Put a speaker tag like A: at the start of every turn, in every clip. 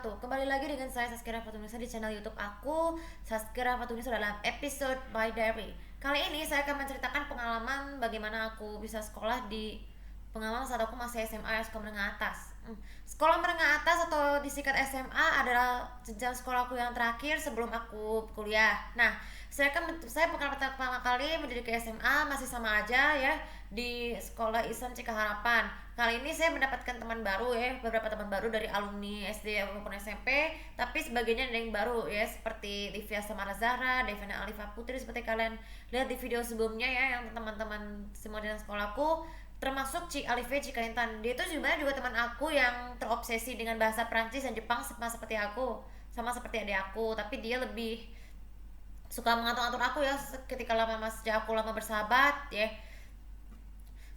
A: wabarakatuh. Kembali lagi dengan saya Saskira Fatunisa di channel YouTube aku, Saskira Fatunisa dalam episode My Diary. Kali ini saya akan menceritakan pengalaman bagaimana aku bisa sekolah di pengalaman saat aku masih SMA, sekolah menengah atas. Sekolah menengah atas atau disingkat SMA adalah jenjang sekolahku yang terakhir sebelum aku kuliah. Nah, saya pertama kali mendidik ke SMA masih sama aja ya di sekolah Islam Cikaharapan. Kali ini saya mendapatkan teman baru ya, beberapa teman baru dari alumni SD maupun SMP, tapi sebagiannya ada yang baru ya, seperti Livia Samara Zahra, Devina Alifa Putri seperti kalian lihat di video sebelumnya ya, yang teman-teman semua di sekolahku, termasuk Ci Alife Cikaintan. Dia itu juga teman aku yang terobsesi dengan bahasa Prancis dan Jepang sama seperti adik aku, tapi dia lebih suka mengatur-atur aku ya ketika sejak aku lama bersahabat ya.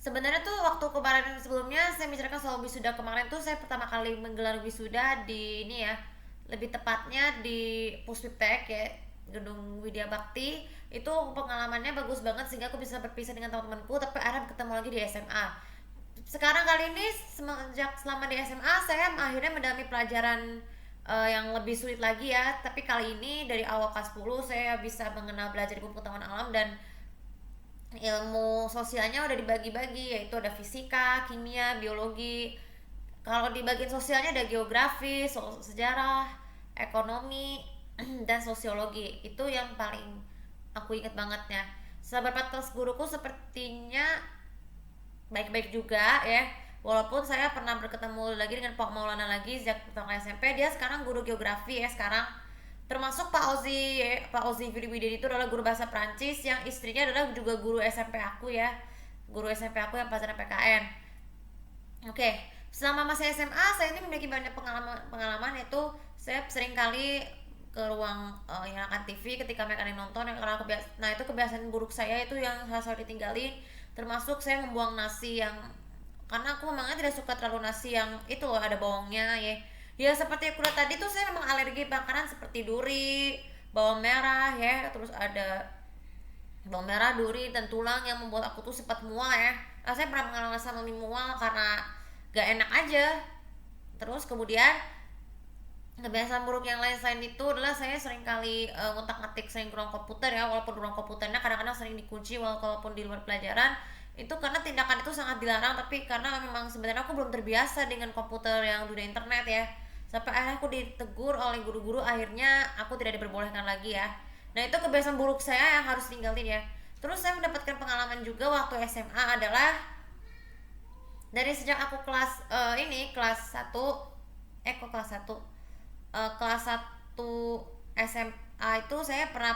A: Sebenarnya tuh waktu kemarin sebelumnya saya bicarakan soal wisuda kemarin tuh, saya pertama kali menggelar wisuda di ini ya, lebih tepatnya di Puspiptek ya, Gedung Widya Bakti. Itu pengalamannya bagus banget sehingga aku bisa berpisah dengan teman-temanku, tapi akhirnya ketemu lagi di SMA. Sekarang kali ini semenjak selama di SMA saya akhirnya mendalami pelajaran yang lebih sulit lagi ya, tapi kali ini dari awal kelas 10 saya bisa mengenal belajar ilmu pengetahuan alam dan ilmu sosialnya udah dibagi-bagi, yaitu ada fisika, kimia, biologi. Kalau di bagian sosialnya ada geografi, sejarah, ekonomi, dan sosiologi. Itu yang paling aku inget bangetnya. Sahabat kelas guruku sepertinya baik-baik juga ya. Walaupun saya pernah berketemu lagi dengan Pak Maulana lagi sejak pertama SMP, dia sekarang guru geografi ya sekarang. Termasuk Pak Ozi Wididi itu adalah guru bahasa Prancis yang istrinya adalah juga guru SMP aku ya, guru SMP aku yang pelajaran PKN. Oke, selama masih SMA saya ini memiliki banyak pengalaman itu saya sering kali ke ruang nyalakan TV ketika mereka nonton yang karena nah itu kebiasaan buruk saya itu yang selalu ditinggalin, termasuk saya membuang nasi yang karena aku memangnya tidak suka terlalu nasi yang itu loh ada bawangnya ya. Ya seperti aku lihat tadi tuh saya memang alergi makanan seperti duri, bawang merah ya, terus ada bawang merah, duri, dan tulang yang membuat aku tuh sempat mual ya. Nah, saya pernah mengalami sama mual karena gak enak aja. Terus kemudian kebiasaan buruk yang lain selain itu adalah saya sering kali ngutak-ngatik sering ke ruang komputer ya, walaupun ruang komputernya kadang-kadang sering dikunci walaupun di luar pelajaran. Itu karena tindakan itu sangat dilarang, tapi karena memang sebenarnya aku belum terbiasa dengan komputer yang dunia internet ya, sampai akhirnya aku ditegur oleh guru-guru, akhirnya aku tidak diperbolehkan lagi ya. Nah itu kebiasaan buruk saya yang harus tinggalin ya. Terus saya mendapatkan pengalaman juga waktu SMA adalah dari sejak aku kelas satu kelas satu SMA itu saya pernah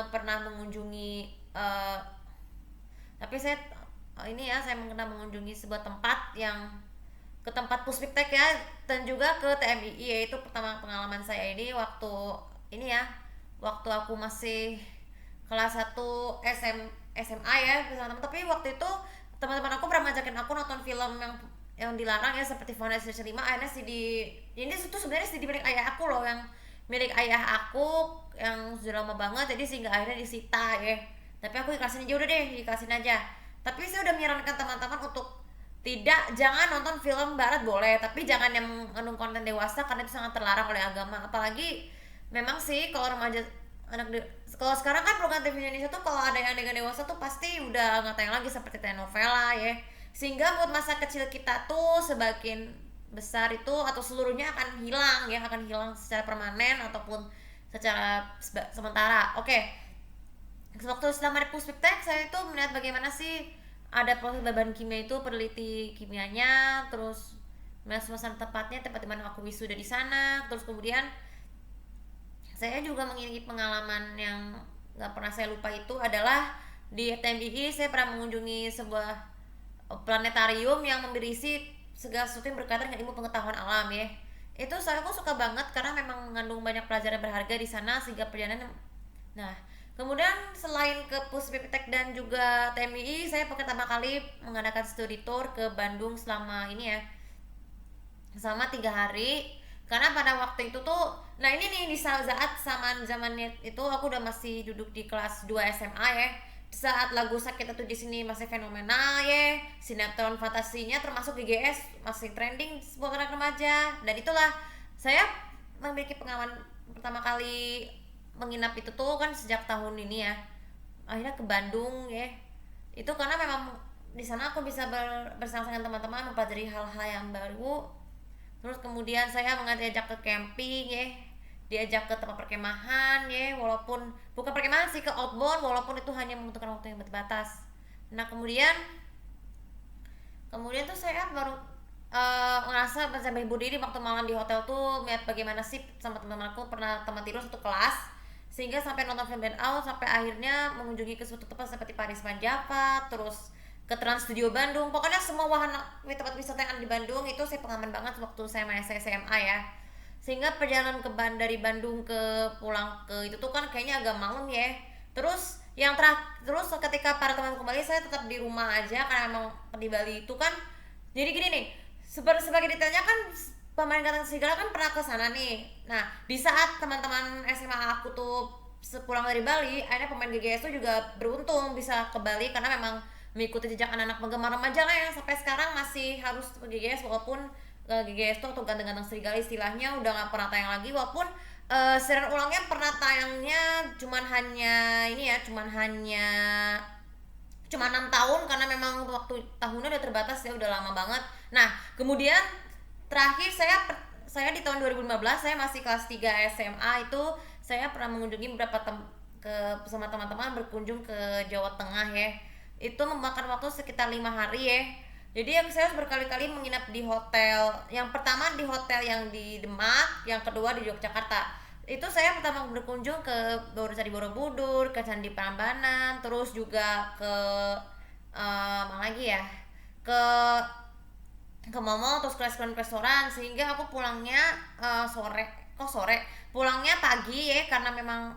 A: pernah mengunjungi tapi saya pernah mengunjungi sebuah tempat yang ke tempat Puspiptek ya, dan juga ke TMII, yaitu pertama pengalaman saya ini waktu ini ya, waktu aku masih kelas satu SMA ya bersama teman. Tapi waktu itu teman-teman aku pernah ngajakin aku nonton film yang dilarang ya, seperti Final Destination 5. Akhirnya ini itu sebenarnya CD milik ayah aku loh, yang milik ayah aku yang sudah lama banget, jadi sehingga akhirnya disita ya. Tapi aku ikhlasin aja, udah deh ikhlasin aja. Tapi saya udah menyarankan teman-teman untuk jangan nonton film barat boleh, tapi jangan yang mengandung konten dewasa karena itu sangat terlarang oleh agama. Apalagi memang sih kalau remaja kalau sekarang kan program TV Indonesia tuh kalau ada yang adegan dewasa tuh pasti udah nggak tayang lagi seperti telenovela ya, sehingga buat masa kecil kita tuh sebagian besar itu atau seluruhnya akan hilang secara permanen ataupun secara sementara. Oke, waktu selama di Puspiptek saya itu melihat bagaimana sih ada proses bahan kimia itu, peneliti kimianya, terus melihat suasana tempat di mana aku wisuda di sana. Terus kemudian saya juga memiliki pengalaman yang nggak pernah saya lupa, itu adalah di TMII saya pernah mengunjungi sebuah planetarium yang berisi segala sesuatu yang berkaitan dengan ilmu pengetahuan alam ya. Itu aku suka banget karena memang mengandung banyak pelajaran berharga di sana sehingga perjalanan. Nah, kemudian selain ke Puspiptek dan juga TMII, saya pertama kali mengadakan studi tour ke Bandung selama 3 hari. Karena pada waktu itu tuh, nah ini nih di saat zamannya itu aku udah masih duduk di kelas 2 SMA ya. Saat lagu Sakit Itu di Sini masih fenomenal ya, sinetron fantasinya termasuk GGS masih trending buat anak remaja, dan itulah saya memiliki pengalaman pertama kali menginap itu tuh kan sejak tahun ini ya, akhirnya ke Bandung ya. Itu karena memang di sana aku bisa bersama dengan teman-teman mempelajari hal-hal yang baru. Terus kemudian saya diajak ke camping ya, diajak ke tempat perkemahan ya, walaupun bukan perkemahan sih, ke outbound, walaupun itu hanya membutuhkan waktu yang terbatas. Nah kemudian kemudian tuh saya baru ngerasa bisa menghibur diri waktu malam di hotel tuh, melihat bagaimana sih sama teman-teman aku pernah teman tidur satu kelas, sehingga sampai nonton film Burn Out, sampai akhirnya mengunjungi ke suatu tempat seperti Paris Van Java, terus ke Trans Studio Bandung. Pokoknya semua wahana tempat wisata yang ada di Bandung itu saya pengalaman banget waktu saya masih SMA ya. Sehingga perjalanan dari Bandung ke pulang ke itu tuh kan kayaknya agak malam ya. Terus ketika para teman kembali, saya tetap di rumah aja karena emang di Bali itu kan, jadi gini nih, sebagai ditanyakan, pemain Ganteng Serigala kan pernah ke sana nih. Nah di saat teman-teman SMA aku tuh sepulang dari Bali, akhirnya pemain GGS tuh juga beruntung bisa ke Bali karena memang mengikuti jejak anak-anak penggemar remaja lah yang sampai sekarang masih harus ke GGS, walaupun GGS tuh atau Ganteng-Ganteng Serigala istilahnya udah nggak pernah tayang lagi, walaupun siaran ulangnya pernah tayangnya cuma 6 tahun karena memang waktu tahunnya udah terbatas ya, udah lama banget. Nah kemudian terakhir saya di tahun 2015, saya masih kelas 3 SMA, itu saya pernah mengunjungi bersama teman-teman berkunjung ke Jawa Tengah ya. Itu memakan waktu sekitar 5 hari ya. Jadi saya harus berkali-kali menginap di hotel. Yang pertama di hotel yang di Demak, yang kedua di Yogyakarta. Itu saya pertama berkunjung ke Candi Borobudur, ke Candi Prambanan, terus juga ke mana lagi ya, ke mall, terus ke restoran, sehingga aku pulangnya pulangnya pagi ya, karena memang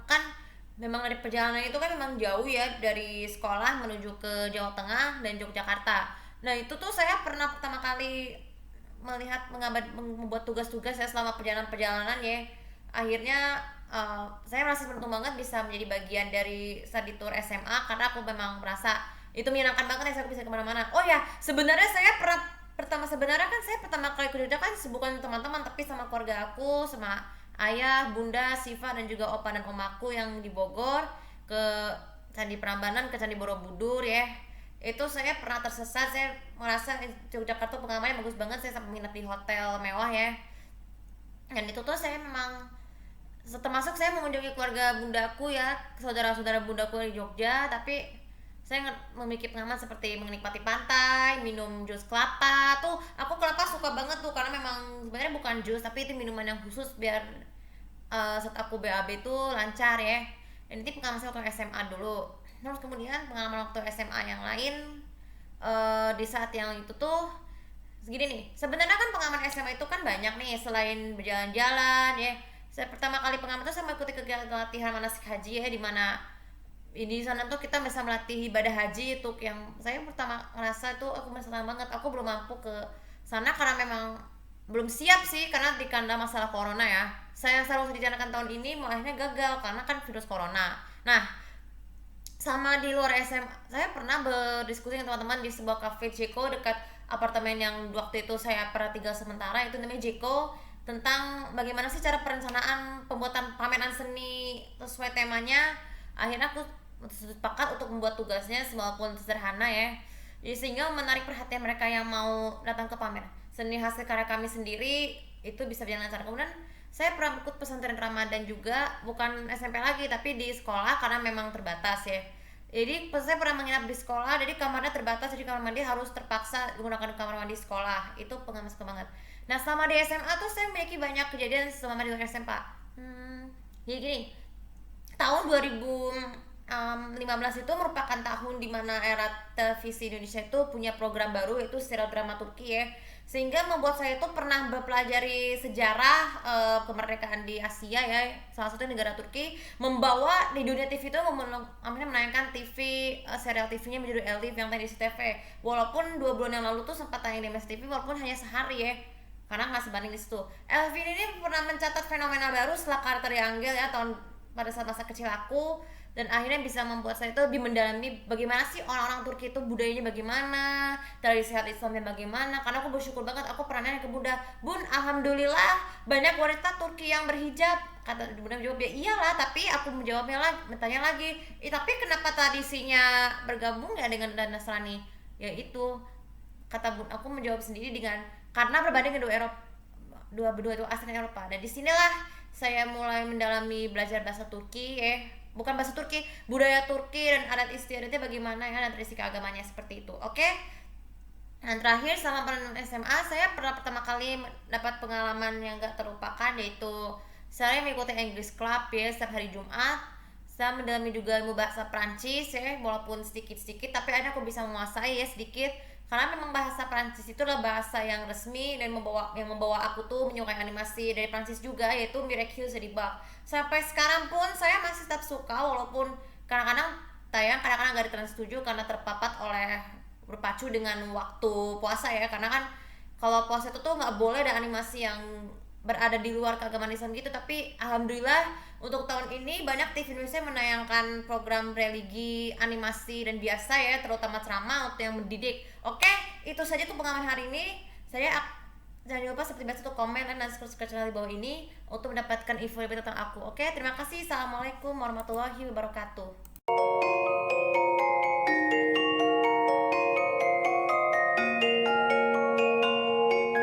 A: dari perjalanan itu kan memang jauh ya, dari sekolah menuju ke Jawa Tengah dan Yogyakarta. Nah itu tuh saya pernah pertama kali membuat tugas-tugas saya selama perjalanan ya. Akhirnya saya merasa beruntung banget bisa menjadi bagian dari study tour SMA, karena aku memang merasa itu menyenangkan banget ya, saya bisa kemana-mana. Oh ya, sebenarnya kan saya pertama kali ke Jogja kan bukan teman-teman, tapi sama keluarga aku, sama ayah, bunda, Siva, dan juga opa dan omaku yang di Bogor, ke Candi Prambanan, ke Candi Borobudur ya. Itu saya pernah tersesat, saya merasa Yogyakarta pengalamannya bagus banget, saya sampai menginap di hotel mewah ya. Dan itu tuh saya memang termasuk saya mengunjungi keluarga bundaku ya, saudara-saudara bundaku di Jogja, tapi saya memiliki pengalaman seperti menikmati pantai, minum jus kelapa. Tuh aku kelapa suka banget tuh, karena memang sebenarnya bukan jus tapi itu minuman yang khusus biar saat aku BAB tuh lancar ya. Dan ini pengalaman saya waktu SMA dulu. Terus kemudian pengalaman waktu SMA yang lain, di saat yang itu tuh segini nih. Sebenarnya kan pengalaman SMA itu kan banyak nih, selain berjalan-jalan ya. Saya pertama kali pengalaman itu saya mengikuti kegiatan latihan manasik haji ya, di mana di sana tuh kita bisa melatih ibadah haji. Itu yang saya pertama ngerasa tuh aku masih senang banget. Aku belum mampu ke sana karena memang belum siap sih, karena dikanda masalah corona ya. Saya selalu direncanakan tahun ini, mau akhirnya gagal karena kan virus corona. Nah sama di luar SMA, saya pernah berdiskusi dengan teman-teman di sebuah cafe Jeko dekat apartemen yang waktu itu saya pernah tinggal sementara, itu namanya Jeko, tentang bagaimana sih cara perencanaan pembuatan pameran seni sesuai temanya. Akhirnya aku sepakat untuk membuat tugasnya walaupun sederhana ya, jadi sehingga menarik perhatian mereka yang mau datang ke pamer seni hasil karya kami sendiri, itu bisa berjalan lancar. Kemudian saya pernah ikut pesantren Ramadan juga, bukan SMP lagi tapi di sekolah karena memang terbatas ya. Jadi saya pernah menginap di sekolah, jadi kamarnya terbatas, jadi kamar mandi harus terpaksa menggunakan kamar mandi sekolah. Itu pengalaman banget. Nah selama di SMA tuh saya memiliki banyak kejadian selama di SMA. Jadi gini, tahun 2015 itu merupakan tahun dimana era televisi Indonesia itu punya program baru, yaitu serial drama Turki ya, sehingga membuat saya itu pernah mempelajari sejarah kemerdekaan di Asia ya, salah satu negara Turki, membawa di dunia TV itu menayangkan serial TV-nya menjadi Elif yang tadi di CTV, walaupun 2 bulan yang lalu tuh sempat tayang di MSTV, walaupun hanya sehari ya, karena nggak sebanding di situ. Elvin ini pernah mencatat fenomena baru setelah karakter Angel ya, pada saat masa kecil aku, dan akhirnya bisa membuat saya itu lebih mendalami bagaimana sih orang-orang Turki itu budayanya bagaimana, tradisi Islamnya bagaimana. Karena aku bersyukur banget, aku pernah nanya ke Bunda, Bun, alhamdulillah banyak wanita Turki yang berhijab. Kata Bunda jawab, ya iyalah, tapi aku menjawabnya lagi, bertanya lagi, tapi kenapa tradisinya bergabung ya dengan Nasrani? Ya itu, kata Bunda, aku menjawab sendiri dengan karena berbanding kedua Eropa, dua itu asalnya Eropa. Dan disinilah saya mulai mendalami belajar bahasa Turki, bukan bahasa Turki, budaya Turki dan adat istiadatnya bagaimana ya, dan tradisi keagamannya seperti itu. Oke. Dan terakhir, selama perenungan SMA saya pernah pertama kali dapat pengalaman yang gak terlupakan, yaitu saya mengikuti English Club ya setiap hari Jumat. Saya mendalami juga ilmu bahasa Prancis ya, walaupun sedikit-sedikit, tapi akhirnya aku bisa menguasai ya sedikit. Karena memang bahasa Prancis itu adalah bahasa yang resmi dan membawa aku tuh menyukai animasi dari Prancis juga, yaitu Miraculous Ladybug. Sampai sekarang pun saya masih tetap suka, walaupun kadang-kadang tayang, kadang-kadang gak di Trans 7 karena terpapat oleh berpacu dengan waktu puasa ya. Karena kan kalau puasa itu tuh nggak boleh ada animasi yang berada di luar keagamaan Islam gitu. Tapi alhamdulillah untuk tahun ini banyak TV Indonesia menayangkan program religi, animasi dan biasa ya, terutama ceramah untuk yang mendidik. Oke, itu saja tuh pengalaman hari ini. Jangan lupa seperti biasa untuk komen dan subscribe channel di bawah ini untuk mendapatkan info lebih tentang aku. Oke, terima kasih. Assalamualaikum warahmatullahi wabarakatuh.